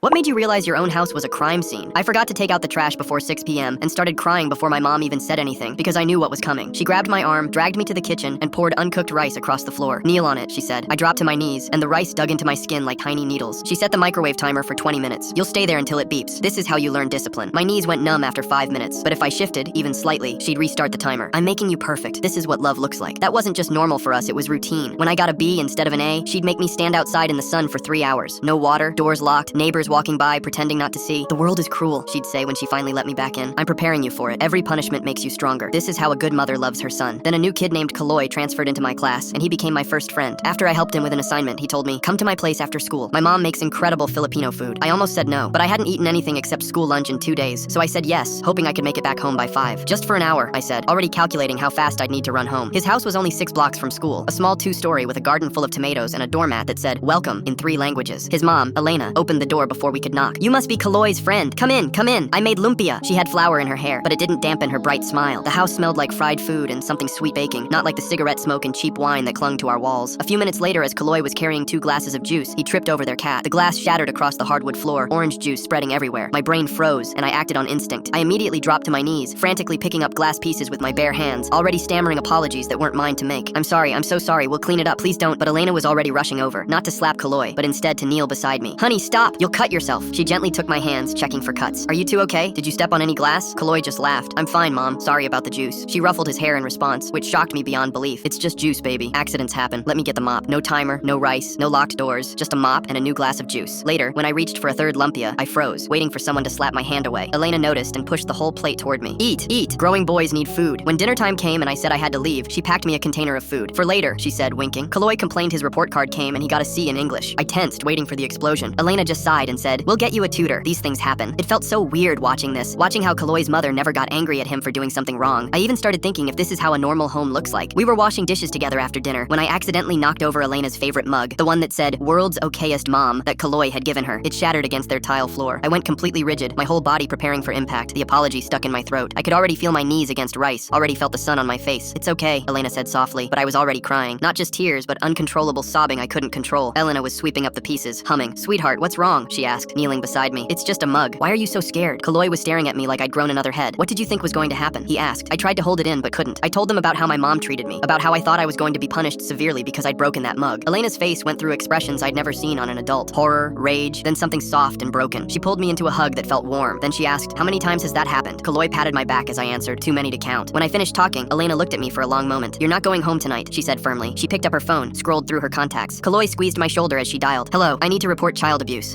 What made you realize your own house was a crime scene? I forgot to take out the trash before 6 p.m. and started crying before my mom even said anything because I knew what was coming. She grabbed my arm, dragged me to the kitchen, and poured uncooked rice across the floor. "Kneel on it," she said. I dropped to my knees, and the rice dug into my skin like tiny needles. She set the microwave timer for 20 minutes. "You'll stay there until it beeps. This is how you learn discipline." My knees went numb after 5 minutes, but if I shifted, even slightly, she'd restart the timer. "I'm making you perfect. This is what love looks like." That wasn't just normal for us, it was routine. When I got a B instead of an A, she'd make me stand outside in the sun for 3 hours. No water, doors locked, neighbors walking by, pretending not to see. "The world is cruel," she'd say when she finally let me back in. "I'm preparing you for it. Every punishment makes you stronger. This is how a good mother loves her son." Then a new kid named Kaloy transferred into my class, and he became my first friend. After I helped him with an assignment, he told me, "Come to my place after school. My mom makes incredible Filipino food." I almost said no, but I hadn't eaten anything except school lunch in 2 days, so I said yes, hoping I could make it back home by 5. "Just for an hour," I said, already calculating how fast I'd need to run home. His house was only 6 blocks from school, a small 2-story with a garden full of tomatoes and a doormat that said, "Welcome," in 3 languages. His mom, Elena, opened the door before we could knock. "You must be Kaloy's friend. Come in, come in. I made lumpia." She had flour in her hair, but it didn't dampen her bright smile. The house smelled like fried food and something sweet baking, not like the cigarette smoke and cheap wine that clung to our walls. A few minutes later, as Kaloy was carrying 2 glasses of juice, he tripped over their cat. The glass shattered across the hardwood floor, orange juice spreading everywhere. My brain froze, and I acted on instinct. I immediately dropped to my knees, frantically picking up glass pieces with my bare hands, already stammering apologies that weren't mine to make. "I'm sorry, I'm so sorry, we'll clean it up, please don't." But Elena was already rushing over, not to slap Kaloy, but instead to kneel beside me. "Honey, stop! You'll cut yourself." She gently took my hands, checking for cuts. "Are you two okay? Did you step on any glass?" Kaloy just laughed. "I'm fine, Mom. Sorry about the juice." She ruffled his hair in response, which shocked me beyond belief. "It's just juice, baby. Accidents happen. Let me get the mop." No timer, no rice, no locked doors, just a mop and a new glass of juice. Later, when I reached for a 3rd lumpia, I froze, waiting for someone to slap my hand away. Elena noticed and pushed the whole plate toward me. "Eat, eat. Growing boys need food." When dinner time came and I said I had to leave, she packed me a container of food. "For later," she said, winking. Kaloy complained his report card came and he got a C in English. I tensed, waiting for the explosion. Elena just sighed and said, "We'll get you a tutor. These things happen." It felt so weird watching how Kaloy's mother never got angry at him for doing something wrong. I even started thinking if this is how a normal home looks like. We were washing dishes together after dinner when I accidentally knocked over Elena's favorite mug, the one that said, "World's okayest mom," that Kaloy had given her. It shattered against their tile floor. I went completely rigid, my whole body preparing for impact, the apology stuck in my throat. I could already feel my knees against rice, already felt the sun on my face. "It's okay," Elena said softly, but I was already crying. Not just tears, but uncontrollable sobbing I couldn't control. Elena was sweeping up the pieces, humming. "Sweetheart, what's wrong?" she asked, kneeling beside me. "It's just a mug. Why are you so scared?" Kaloy was staring at me like I'd grown another head. "What did you think was going to happen?" he asked. I tried to hold it in, but couldn't. I told them about how my mom treated me, about how I thought I was going to be punished severely because I'd broken that mug. Elena's face went through expressions I'd never seen on an adult. Horror, rage, then something soft and broken. She pulled me into a hug that felt warm. Then she asked, "How many times has that happened?" Kaloy patted my back as I answered, "Too many to count." When I finished talking, Elena looked at me for a long moment. "You're not going home tonight," she said firmly. She picked up her phone, scrolled through her contacts. Kaloy squeezed my shoulder as she dialed. "Hello, I need to report child abuse."